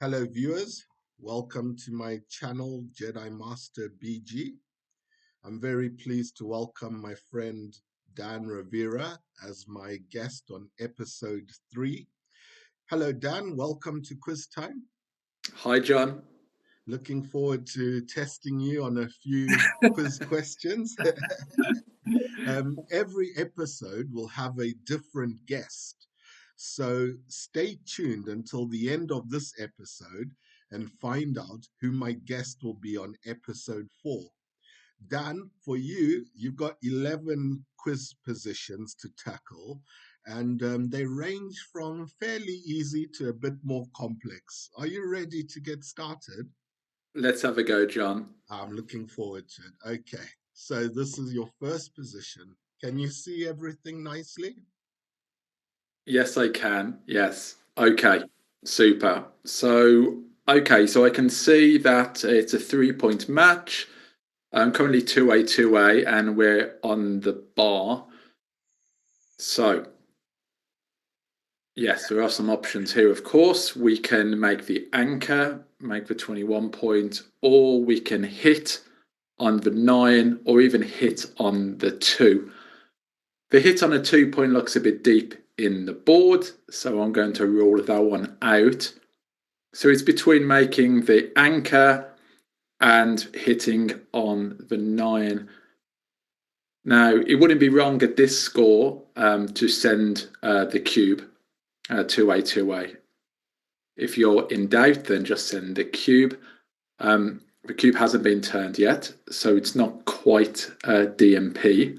Hello, viewers. Welcome to my channel, Jedi Master BG. I'm very pleased to welcome my friend Dan Rovira as my guest on episode 3. Hello, Dan. Welcome to Quiz Time. Hi, John. Looking forward to testing you on a few quiz questions. Every episode will have a different guest. So stay tuned until the end of this episode and find out who my guest will be on episode 4. Dan, for you, you've got 11 quiz positions to tackle, and they range from fairly easy to a bit more complex. Are you ready to get started? Let's have a go, John. I'm looking forward to it. Okay, so this is your first position. Can you see everything nicely? Yes, I can. Yes. Okay. Super. So I can see that it's a 3-point match. I'm currently 2A, 2A, and we're on the bar. So, yes, there are some options here, of course. We can make the anchor, make the 21 point, or we can hit on the 9, or even hit on the 2. The hit on a 2 point looks a bit deep in the board, so I'm going to rule that one out. So it's between making the anchor and hitting on the 9. Now, it wouldn't be wrong at this score to send the cube 2A, 2A. If you're in doubt, then just send the cube. The cube hasn't been turned yet, so it's not quite DMP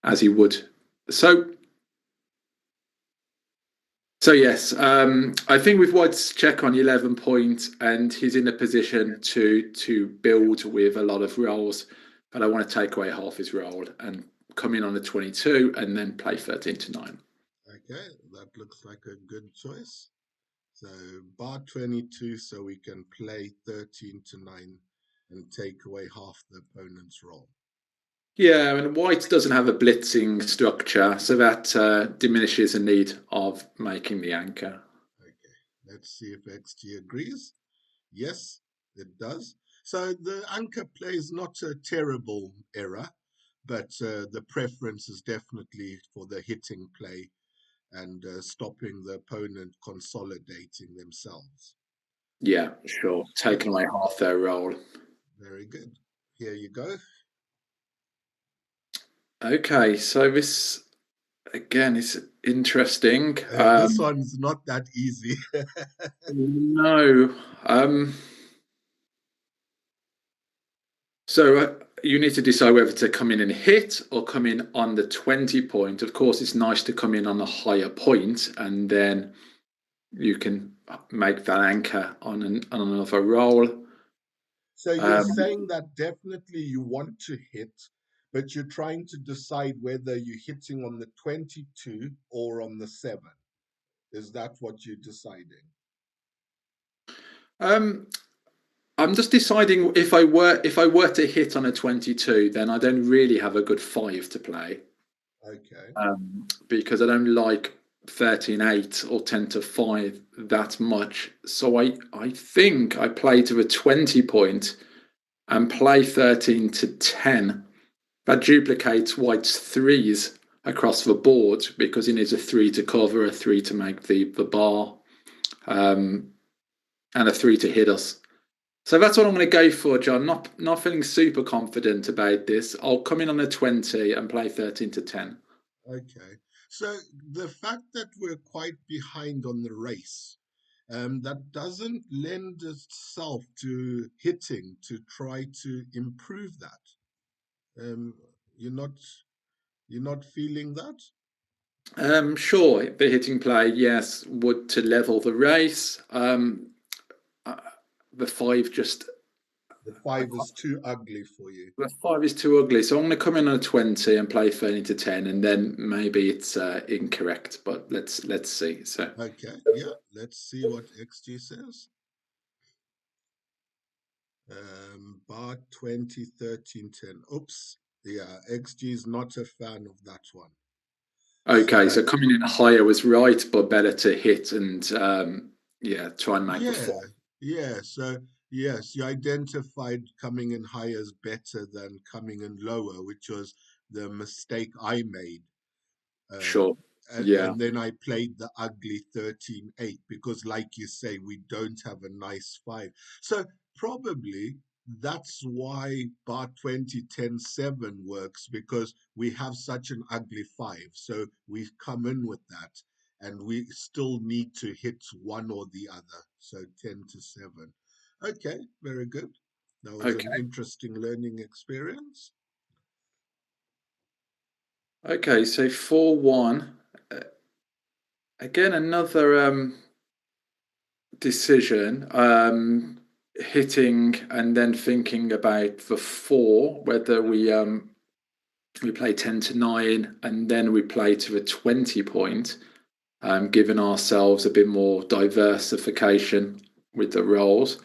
as you would. So yes, I think with White's check on 11 points, and he's in a position to build with a lot of rolls, but I want to take away half his roll and come in on a 22 and then play 13 to 9. Okay, that looks like a good choice. So bar 22, so we can play 13 to 9 and take away half the opponent's roll. Yeah, and White doesn't have a blitzing structure, so that diminishes the need of making the anchor. Okay, let's see if XG agrees. Yes, it does. So the anchor play is not a terrible error, but the preference is definitely for the hitting play and stopping the opponent consolidating themselves. Yeah, sure. Taking away half their roll. Very good. Here you go. Okay, so this again is interesting. This one's not that easy. No. So you need to decide whether to come in and hit or come in on the 20 point. Of course, it's nice to come in on a higher point, and then you can make that anchor on another roll. So you're Um, saying that definitely you want to hit, but you're trying to decide whether you're hitting on the 22 or on the 7. Is that what you're deciding? um, I'm just deciding if I were to hit on a 22, then I don't really have a good 5 to play. Okay. Because I don't like 13-8 or 10 to 5 that much. So I think I play to a 20 point and play 13 to 10. That duplicates White's threes across the board because he needs a 3 to cover, a 3 to make the bar, um, and a 3 to hit us. So that's what I'm going to go for, John. Not feeling super confident about this. I'll come in on a 20 and play 13 to 10. Okay. So the fact that we're quite behind on the race, that doesn't lend itself to hitting to try to improve that. Um, you're not you're not feeling that? Sure, the hitting play, yes, would to level the race. Uh, the five just The I 5 can't, is too ugly for you. the five is too ugly, so I'm going to come in on a 20 and play 30 to 10, and then maybe it's incorrect, but let's see. So Okay, yeah, let's see what XG says. Bar 20, 13, 10. Oops. Yeah, XG is not a fan of that one. okay, So, so coming in higher was right, but better to hit and yeah, try and make the yeah, four. Yeah, so yes, you identified coming in higher as better than coming in lower, which was the mistake I made. Um, Sure. Yeah. and then I played the ugly 13-8 because, like you say, we don't have a nice five. So probably that's why bar 20 10 7 works because we have such an ugly five. So we come in with that and we still need to hit one or the other. So 10 to 7. Okay, very good. That was an Okay. interesting learning experience. Okay. So 4-1. Again, another decision. Hitting and then thinking about the four, whether we play 10 to 9 and then we play to the 20 point, giving ourselves a bit more diversification with the rolls.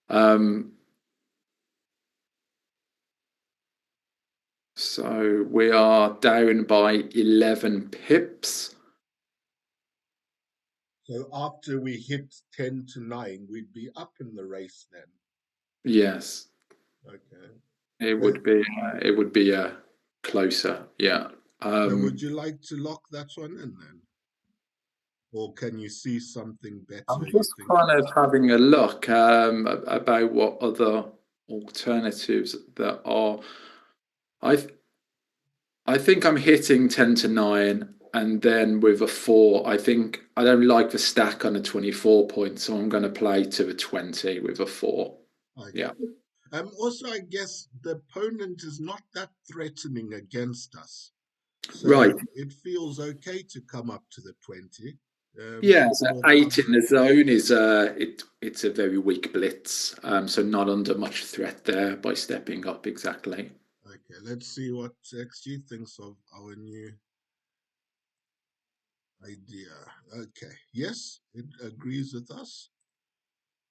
Um, so we are down by 11 pips. So after we hit 10 to 9, we'd be up in the race then. Yes, Okay. it So, would be closer. Yeah. so would Um, you like to lock that one in then? Or can you see something I'm better you just think kind is of having a look about what other alternatives there are. I th- I think I'm hitting 10 to 9, and then with a four, I think I don't like the stack on a 24 point, so I'm going to play to a 20 with a four. okay? Yeah. Also, I guess the opponent is not that threatening against us. Right. So it feels okay to come up to the 20. Yeah, so It's more 8 in comfort. the zone is it's a very weak blitz, so not under much threat there by stepping up exactly. Okay, let's see what XG thinks of our new idea. Okay, yes, it agrees with us.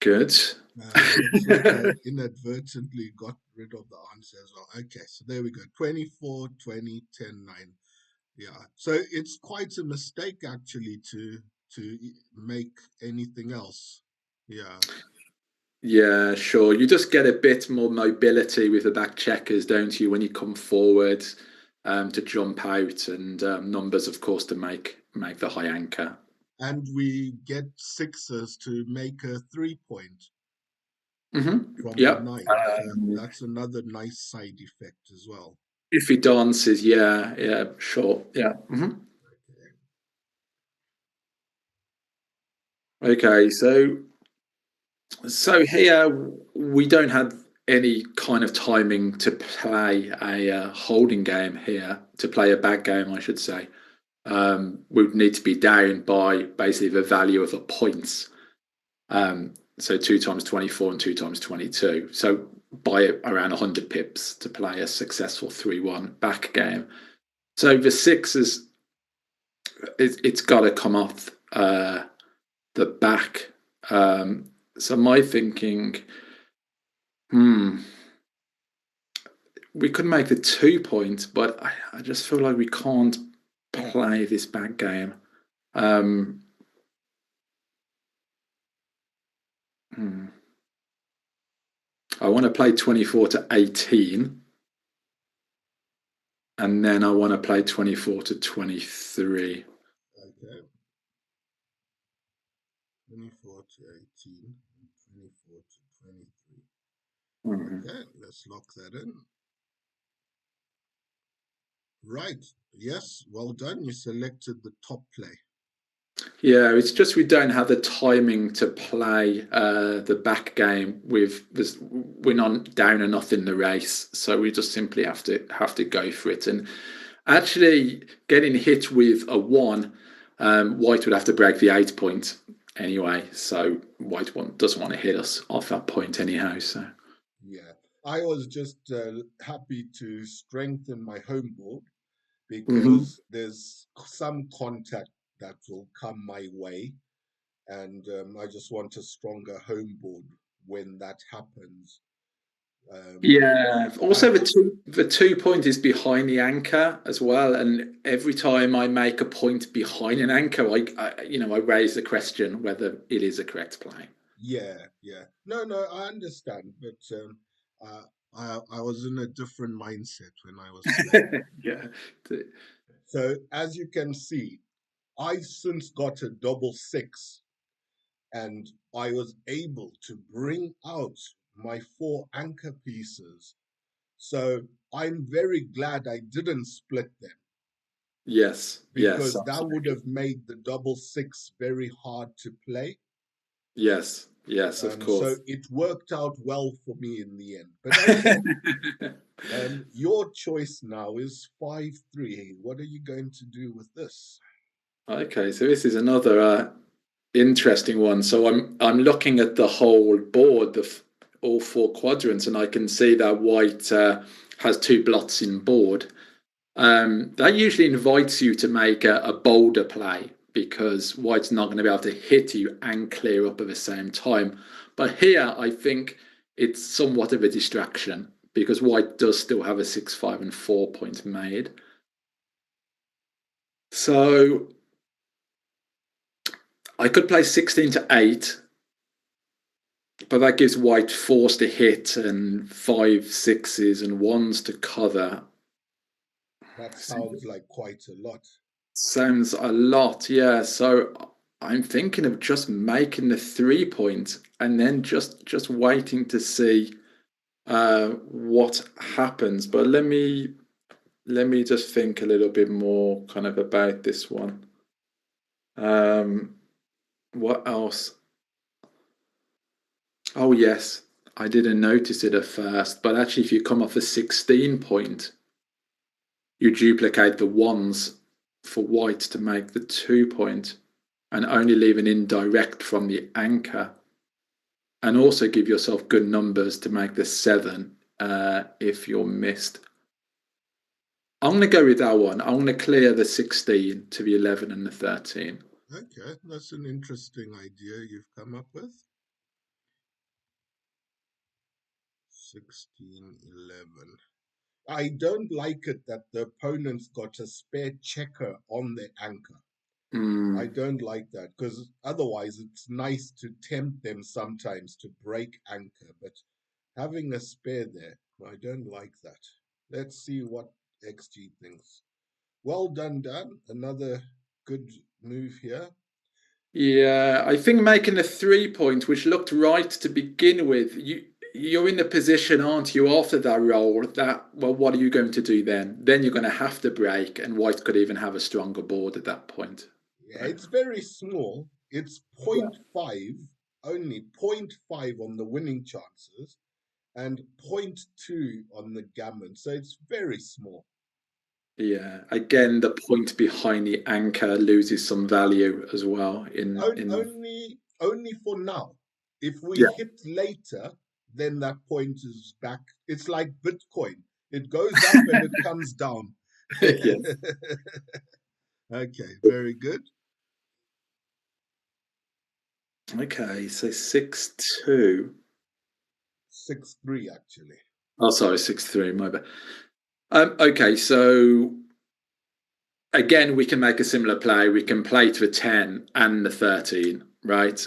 Good. Looks like I inadvertently got rid of the answer as well. Okay, so there we go. 24, 20, 10, 9. Yeah. So it's quite a mistake actually to make anything else. Yeah. Yeah, sure. You just get a bit more mobility with the back checkers, don't you, when you come forward to jump out, and numbers, of course, to make the high anchor. And we get sixes to make a 3 point from the Yep. nine. So that's another nice side effect as well. If he dances, yeah, yeah, sure, yeah. Okay, so here we don't have any kind of timing to play a holding game here, to play a bad game, I should say. We would need to be down by basically the value of the points. So 2 times 24 and 2 times 22. So by around 100 pips to play a successful 3-1 back game. So the sixes, it's got to come off the back. So my thinking, hmm, we could make the 2 point, but I just feel like we can't play this back game. Um, hmm. I want to play 24 to 18, and then I want to play 24 to 23. Okay. 24 to 18 and 24 to 23. Mhm. Okay, let's lock that in. Right. Yes, well done. You selected the top play. Yeah, it's just we don't have the timing to play the back game with this. We're not down enough in the race, so we just simply have to go for it. And actually, getting hit with a one, White would have to break the 8 point anyway. So doesn't want to hit us off that point anyhow. So. Yeah. I was just happy to strengthen my home board Mhm. because there's some contact that will come my way. And I just want a stronger home board when that happens. Um, Yeah. I Also, the 2 point is behind the anchor as well, and every time I make a point behind an anchor, I raise the question whether it is a correct play. Yeah, yeah. No, no, I understand, but uh, I was in a different mindset when I was playing. Yeah. So as you can see, I since got a double six, and I was able to bring out my four anchor pieces. So I'm very glad I didn't split them Yes, yes, because that would absolutely. have made the double six very hard to play. Yes, yes, of So course. it worked out well for me in the end. But okay, your choice now is 5-3. What are you going to do with this? Okay, so this is another interesting one. So I'm looking at the whole board, all four quadrants, and I can see that white has two blots in board. That usually invites you to make a bolder play because white's not going to be able to hit you and clear up at the same time. But here, I think it's somewhat of a distraction because white does still have a 6, 5, and 4 point made. So I could play 16 to 8, but that gives white fours to hit and five, sixes, and ones to cover. That sounds like quite a lot. Sounds a lot, yeah. So I'm thinking of just making the 3 point and then just waiting to see what happens. But let me just think a little bit more kind of about this one. Um, what else? Oh yes, I didn't notice it at first, but actually, if you come off a 16 point, you duplicate the ones for white to make the 2 point and only leave an indirect from the anchor and also give yourself good numbers to make the 7 if you're missed. I'm going to go with that one. I'm going to clear the 16 to the 11 and the 13. Okay, that's an interesting idea you've come up with. 16-11. I don't like it that the opponent's got a spare checker on the anchor. I Mm, don't like that because otherwise it's nice to tempt them sometimes to break anchor, but having a spare there, I don't like that. Let's see what XG thinks. Well done, Dan. Another good move here. yeah, I think making the 3 point, which looked right to begin with, you're in the position, aren't you, after that roll that, well, what are you going to do then? Then you're going to have to break, and white could even have a stronger board at that point. Yeah, Right? it's very small. It's Yeah. point 0.5, only point 0.5 on the winning chances and point 0.2 on the gammon. So it's very small. Yeah. Um, Again, the point behind the anchor loses some value as well in only for now. If we yeah. hit later, then that point is back. It's like Bitcoin. It goes up and it comes down. Yes. Okay, very good. Okay, so 6-2. 6-3 actually. Oh, sorry, 6-3, my bad. Okay, so again, we can make a similar play. We can play to a 10 and the 13, right?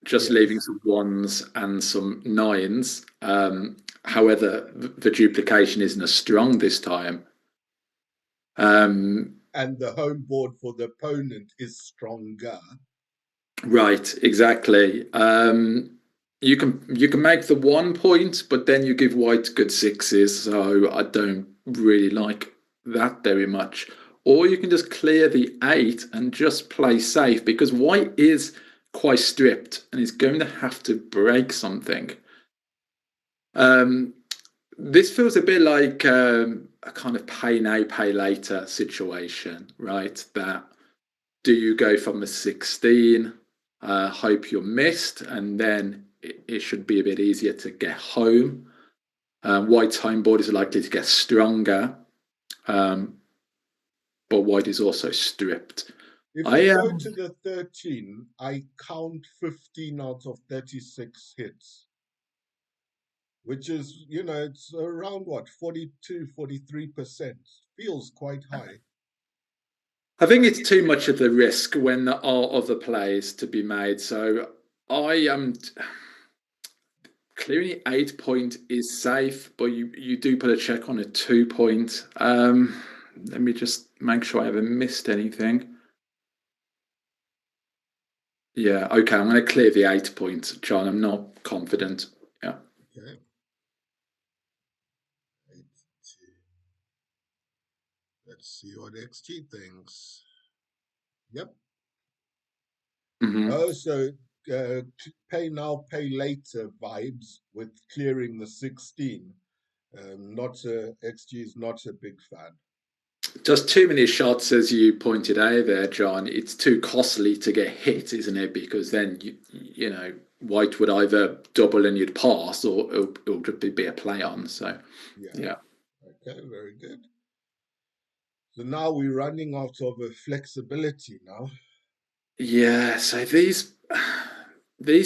Just leaving Yes. some ones and some nines. However, the duplication isn't as strong this time. Um, And the home board for the opponent is stronger. right, exactly. You can make the 1 point, but then you give white good sixes. So I don't really like that very much. Or you can just clear the 8 and just play safe because white is quite stripped and is going to have to break something. Um, this feels a bit like a kind of pay now, pay later situation, right? That do you go from a 16, hope you're missed, and then it should be a bit easier to get home. White's home board is likely to get stronger, um, but white is also stripped. If we I go to the 13, I count 15 out of 36 hits, which is, it's around what, 42, 43%. Feels quite high. I think it's too much of the risk when there are other plays to be made. So I am clearing 8 point is safe, but you do put a check on a 2 point. Let me just make sure I haven't missed anything. Yeah, okay, I'm going to clear the 8 point, John. I'm not confident. Yeah. Okay. 8, 2. Let's see what XG thinks. Yep. Hmm. Oh, so pay now, pay later vibes with clearing the 16. Not XG is not a big fan. Just too many shots, as you pointed out there, John. It's too costly to get hit, isn't it? Because then you know White would either double and you'd pass, or it would be a play on. So Yeah. yeah, Okay, very good. So now we're running out of flexibility now. yeah. So these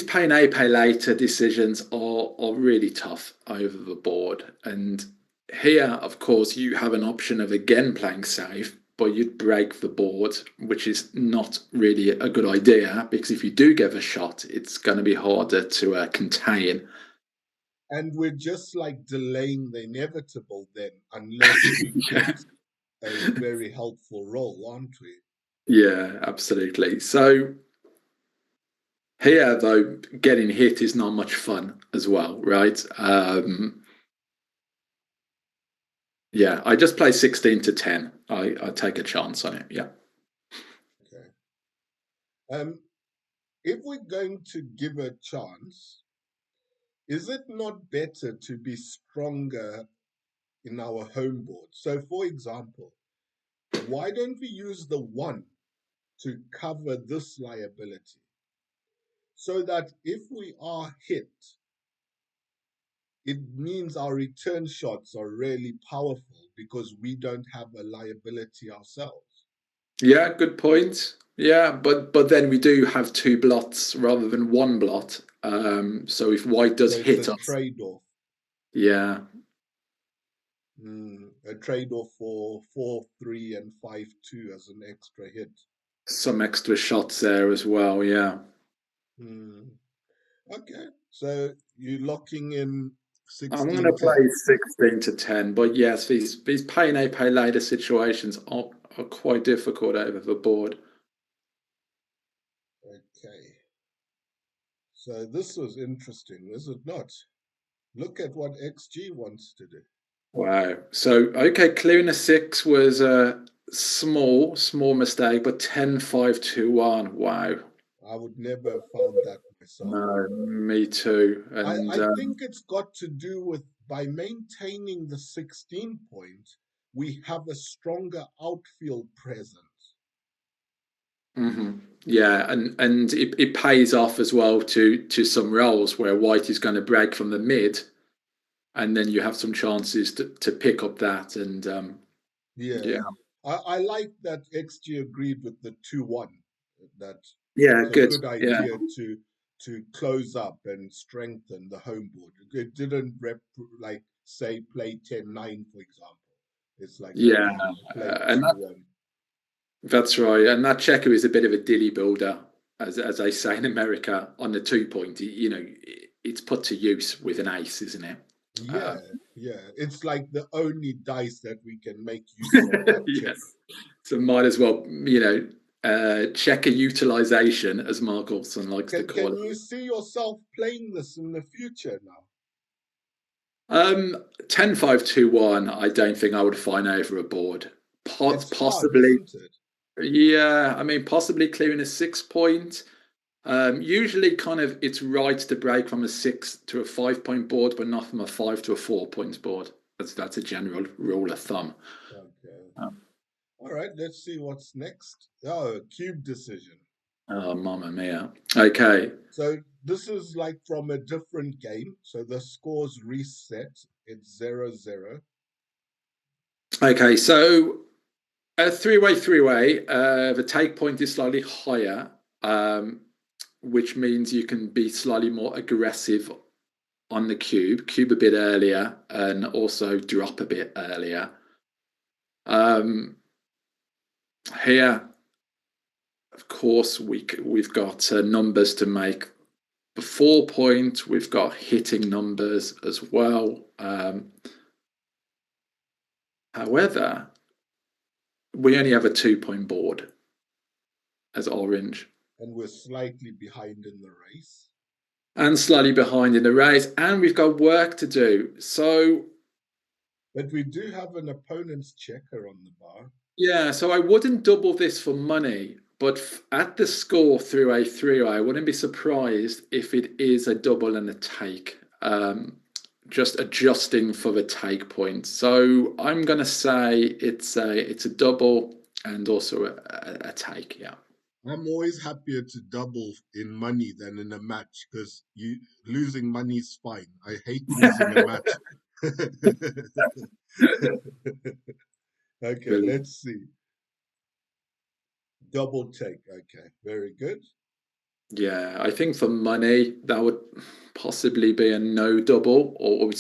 pay now, pay later decisions are really tough over the board. And here, of course, you have an option of again playing safe, but you'd break the board, which is not really a good idea because if you do get a shot, it's going to be harder to contain. And we're just like delaying the inevitable then, unless we Yeah, get a very helpful roll, aren't we? yeah, absolutely. So here, though, getting hit is not much fun as well, right? Yeah, I just play 16 to 10. I take a chance on it. Yeah. Okay. Um, if we're going to give a chance, is it not better to be stronger in our home board? So, for example, why don't we use the 1 to cover this liability so that if we are hit, it means our return shots are really powerful because we don't have a liability ourselves. Yeah, good point. Yeah, but then we do have two blots rather than one blot. So if white does So it's a hit us, trade off, yeah, a trade off for 4-3 and 5-2 as an extra hit. some extra shots there as well. Yeah. Mm. Okay, so you're locking in I'm going to 16-10. play 16 to 10, but yes, these pay now, pay later situations are quite difficult over the board. Okay, so this was interesting, is it not? Look at what XG wants to do. Wow. So, okay, clearing a six was a small mistake, but 10, 5, 2, 1. Wow. I would never have found that myself. No, me too. And I think it's got to do with by maintaining the 16 point, we have a stronger outfield presence. mhm. Yeah, and it pays off as well to some roles where white is going to break from the mid, and then you have some chances to pick up that. And Yeah. yeah, I like that XG agreed with the 2-1. That yeah, it's a good. good Yeah, idea to close up and strengthen the home board. It didn't like say play 10-9, for example. It's like, yeah, okay, play and 2-1. that's right. And that checker is a bit of a dilly builder, as they say in America, on the 2 point. You know, it's put to use with an ace, isn't it? Yeah, Um, yeah. It's like the only dice that we can make use of that yes. checker. So might as well, checker utilization, as Mark Olson likes to call Can it. you see yourself playing this in the future now? 10, 5, 2, 1, I don't think I would find over a board. It's hard, Possibly, isn't it? yeah. I mean, possibly clearing a 6 point. Usually, kind of, it's right to break from a 6 to a 5 point board, but not from a 5 to a 4 point board. That's a general rule of thumb. Okay. Um, All right, let's see what's next. Oh, cube decision. oh, mamma mia. Okay. So this is like from a different game. So the scores reset. It's 0-0. Okay. So a three-way. The take point is slightly higher, um, which means you can be slightly more aggressive on the cube a bit earlier, and also drop a bit earlier. Um, Here, of course, we've got numbers to make The 4 point, we've got hitting numbers as well. However, we only have a 2 point board as orange And we're slightly behind in the race. and slightly behind in the race, and we've got work to do. So, But we do have an opponent's checker on the bar. yeah, so I wouldn't double this for money, but at the score through a three-way, I wouldn't be surprised if it is a double and a take. Just adjusting for the take point. So I'm gonna say it's a double and also a take. Yeah. I'm always happier to double in money than in a match because you losing money is fine. I hate losing a match. Okay, Brilliant. let's see. Double take. Okay, very good. Yeah, I think for money that would possibly be a no double, or it would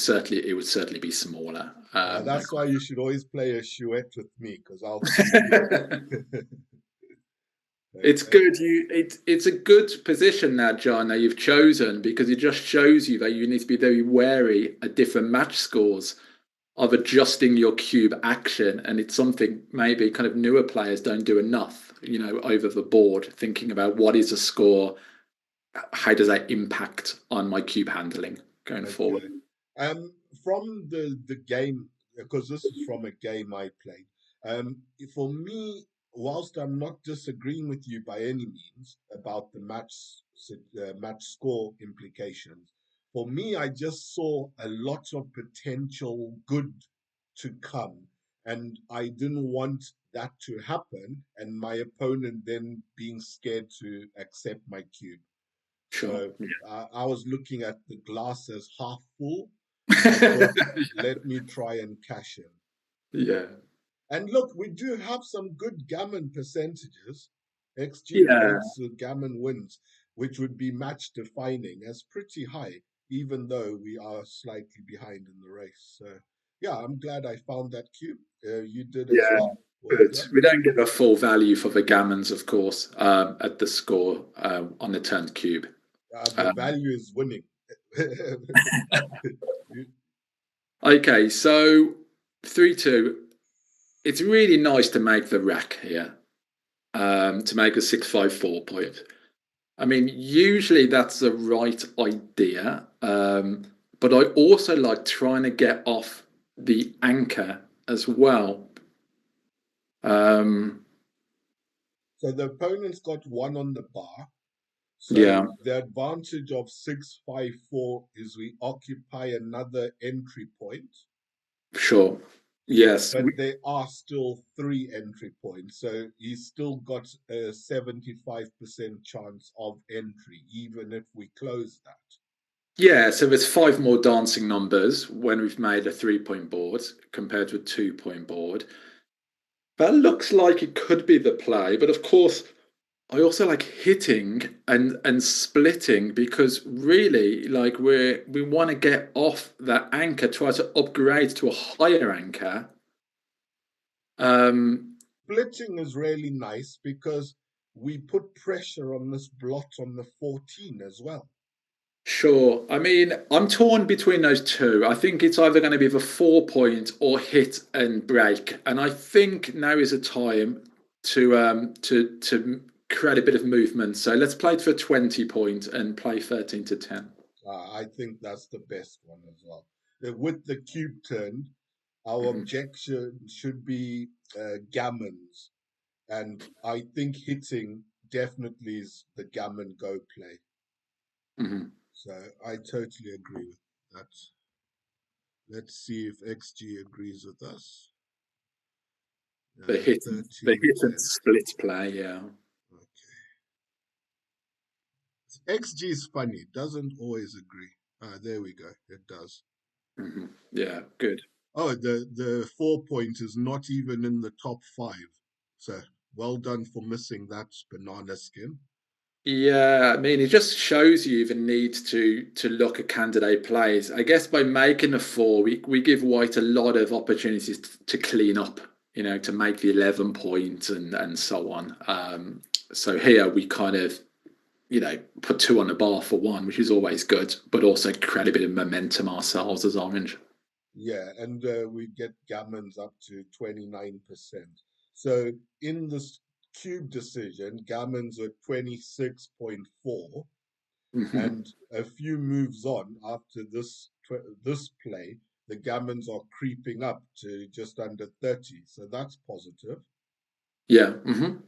certainly be smaller. That's why you should always play a chouette with me because I'll keep you. It's Okay, good. It's a good position now, John, that you've chosen because it just shows you that you need to be very wary at different match scores of adjusting your cube action, and it's something maybe kind of newer players don't do enough, over the board, thinking about what is a score, how does that impact on my cube handling going forward. okay. Um, from the game, because this is from a game I played. For me, whilst I'm not disagreeing with you by any means about the match score implications, for me, I just saw a lot of potential good to come, and I didn't want that to happen, and my opponent then being scared to accept my cube. Sure. So I was looking at the glass as half full, and I thought, let me try and cash in. Yeah. And look, we do have some good gammon percentages. XG Yeah. points to gammon wins, which would be match defining as pretty high, even though we are slightly behind in the race. So, yeah, I'm glad I found that cube. You did as Yeah. well. Well Good. done. We don't give a full value for the gammons, of course, at the score on the turned cube. The Um, value is winning. okay, so 3-2. It's really nice to make the rack here, to make a 6-5 4 point. I mean, usually that's the right idea, but I also like trying to get off the anchor as well. Um, So the opponent's got one on the bar. So yeah, the advantage of 6-5-4 is we occupy another entry point. sure. So, Yes, but there are still three entry points. So he's still got a 75% chance of entry, even if we close that. yeah. So there's five more dancing numbers when we've made a 3 point board compared to a 2 point board. That looks like it could be the play, but of course, I also like hitting and splitting because really, like we want to get off that anchor, try to upgrade to a higher anchor. Um, Splitting is really nice because we put pressure on this blot on the 14 as well. sure. I mean, I'm torn between those two. I think it's either going to be the 4 point or hit and break, and I think now is a time to create a bit of movement. So let's play for 20 point and play 13 to 10. I think that's the best one as well. With the cube turned, our Hmm. objection should be gammons. And I think hitting definitely is the gammon go play. Hmm. So I totally agree with that. Let's see if XG agrees with us. The hit, the 13, hit and 10. split play, yeah. Okay. XG is funny, it doesn't always agree. There we go. It does. Yeah, good. Oh, the 4 point is not even in the top five. So well done for missing that banana skin. Yeah, I mean, it just shows you the need to look at candidate plays. I guess by making a four, we give White a lot of opportunities to clean up, to make the 11 point and so on. So here we kind of put two on the bar for one, which is always good, but also create a bit of momentum ourselves as orange. Yeah, and we get gammons up to 29%. So in this cube decision, gammons are 26.4, Mm-hmm. and a few moves on after this play, the gammons are creeping up to just under 30. So that's positive. Yeah. Mm-hmm.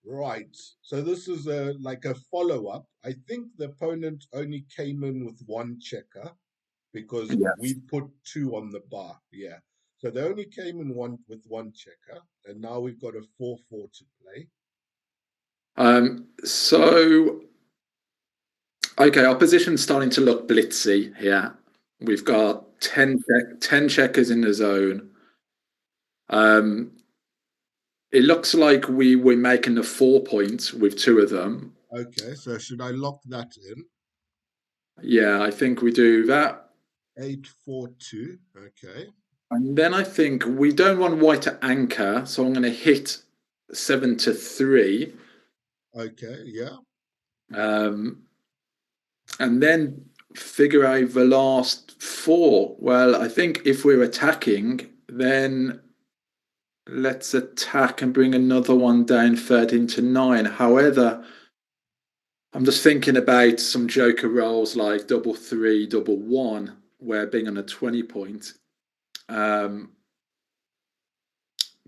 Right. So this is like a follow-up. I think the opponent only came in with one checker because we Yes. put two on the bar. Yeah. So they only came in one checker, and now we've got a 4-4 to play. So okay, our position's starting to look blitzy here. We've got 10 checkers in the zone. Um, it looks like we're making the 4 points with two of them. Okay, so should I lock that in? Yeah, I think we do that. 8-4-2. Okay. And then I think we don't want white to anchor, so I'm going to hit 7-3. Okay, yeah. Um, and then figure out the last four. Well, I think if we're attacking, then let's attack and bring another one down 13-9. However, I'm just thinking about some joker rolls like double three, double one, where being on a 20 point um,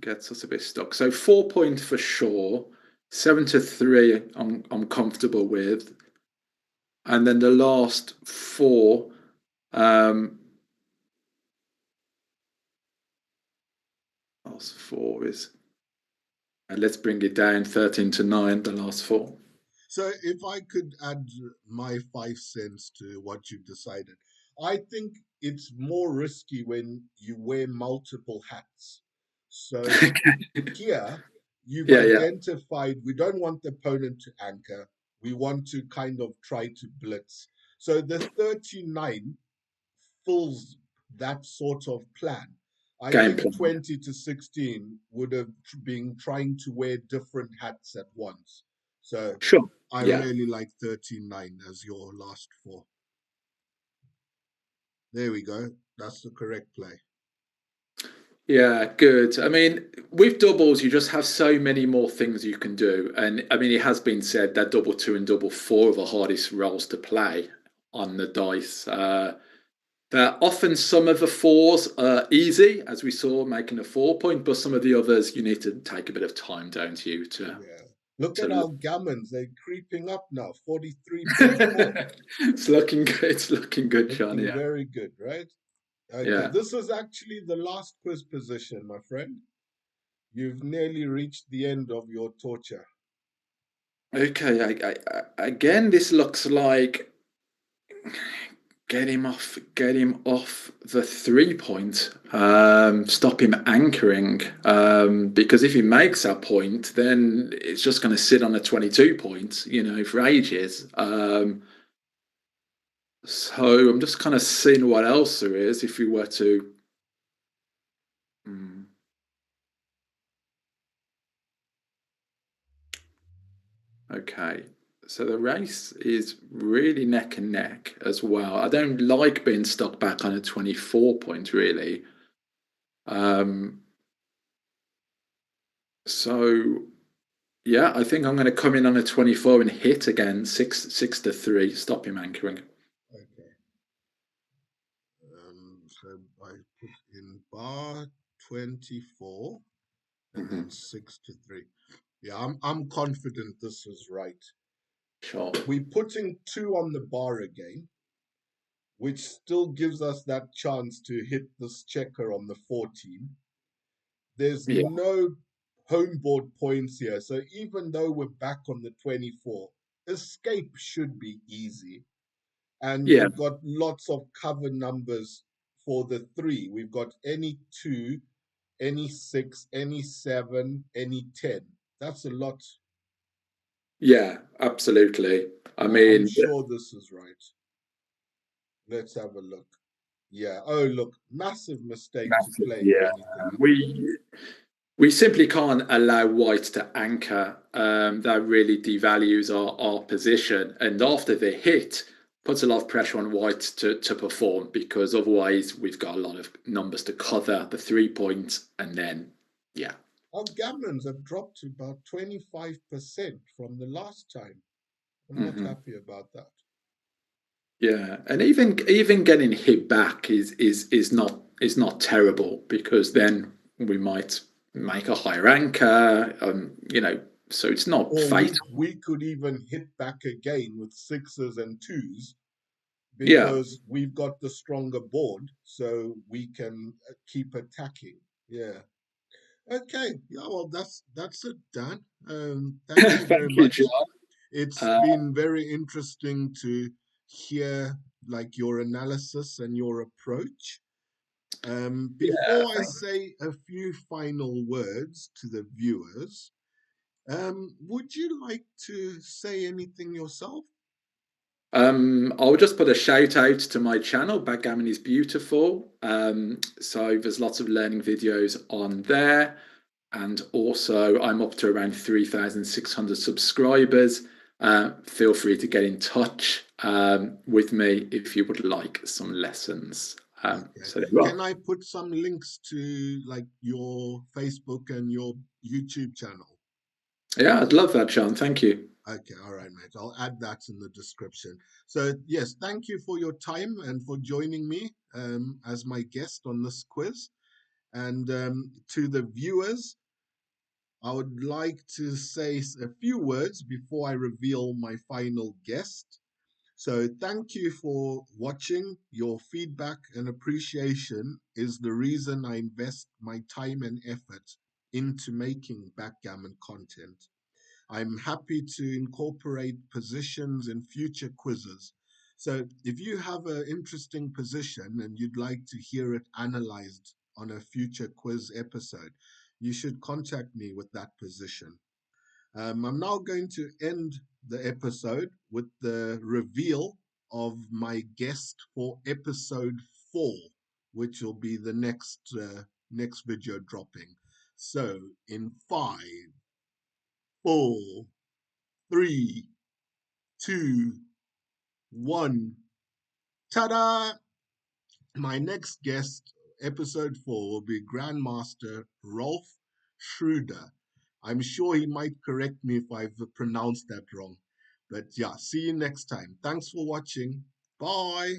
gets us a bit stuck. So 4 point for sure. 7-3, I'm comfortable with. And then the last four, um, last four is, and let's bring it down 13-9, the last four. So if I could add my 5 cents to what you've decided, I think it's more risky when you wear multiple hats. So here you've Yeah, yeah, identified we don't want the opponent to anchor. We want to kind of try to blitz. So the 39 fills that sort of plan. I game think plan. 20 to 16 would have been trying to wear different hats at once. So Sure. I Yeah. really like 39 as your last four. There we go. That's the correct play. Yeah, good. I mean, with doubles, you just have so many more things you can do. And I mean, it has been said that double two and double four are the hardest roles to play on the dice. That often some of the fours are easy, as we saw, making a 4 point, but some of the others you need to take a bit of time, don't you, to Yeah. Look at to our gammons. They're creeping up now. 43.4. it's looking good. It's looking good, John. Looking Yeah. very good, right? Okay, Yeah. this is actually the last quiz position, my friend. You've nearly reached the end of your torture. Okay. Again, this looks like get him off the 3 point, stop him anchoring, because if he makes that point then it's just going to sit on a 22 point, for ages. So I'm just kind of seeing what else there is if we were to hmm, okay, so the race is really neck and neck as well. I don't like being stuck back on a 24 point really. um so Yeah, I think I'm going to come in on a 24 and hit again, 6-3, stop him anchoring. Okay. So I put in bar 24 and then Hmm. 6-3. Yeah, I'm confident this is right. Sure. We're putting two on the bar again, which still gives us that chance to hit this checker on the 14. There's Yeah. no homeboard points here. So even though we're back on the 24, escape should be easy. And Yeah. we've got lots of cover numbers for the three. We've got any two, any six, any seven, any 10. That's a lot. Yeah, absolutely. I I'm mean, sure this is right. Let's have a look. Yeah. Oh, look, massive mistake to massive. play Yeah. anything up We here. We simply can't allow white to anchor. That really devalues our position. And after the hit, puts a lot of pressure on white to perform because otherwise we've got a lot of numbers to cover the 3 points and then, yeah. Our gammons have dropped to about 25% from the last time. I'm not Hmm. happy about that. Yeah. And even getting hit back is not terrible because then we might make a higher anchor, so it's not Or fatal. we could even hit back again with sixes and twos Yeah. because we've got the stronger board, so we can keep attacking. Yeah. Okay. Yeah. Well, that's it, Dan. Thank you very Thank you, much. John. It's Uh, been very interesting to hear like your analysis and your approach. yeah, Before I thanks. say a few final words to the viewers, would you like to say anything yourself? I'll just put a shout out to my channel. Backgammon is beautiful. So there's lots of learning videos on there, and also I'm up to around 3,600 subscribers. Feel free to get in touch with me if you would like some lessons. Okay. So there you are. Can I put some links to like your Facebook and your YouTube channel? Yeah, I'd love that, John. Thank you. Okay, all right, mate. I'll add that in the description. So, yes, thank you for your time and for joining me as my guest on this quiz. And to the viewers, I would like to say a few words before I reveal my final guest. So, thank you for watching. Your feedback and appreciation is the reason I invest my time and effort into making backgammon content. I'm happy to incorporate positions in future quizzes. So, if you have an interesting position and you'd like to hear it analyzed on a future quiz episode, you should contact me with that position. I'm now going to end the episode with the reveal of my guest for episode 4, which will be the next video dropping. So, in 5, 4, 3, 2, 1. Ta-da! My next guest, episode 4, will be Grandmaster Rolf Schroeder. I'm sure he might correct me if I've pronounced that wrong. But yeah, see you next time. Thanks for watching. Bye.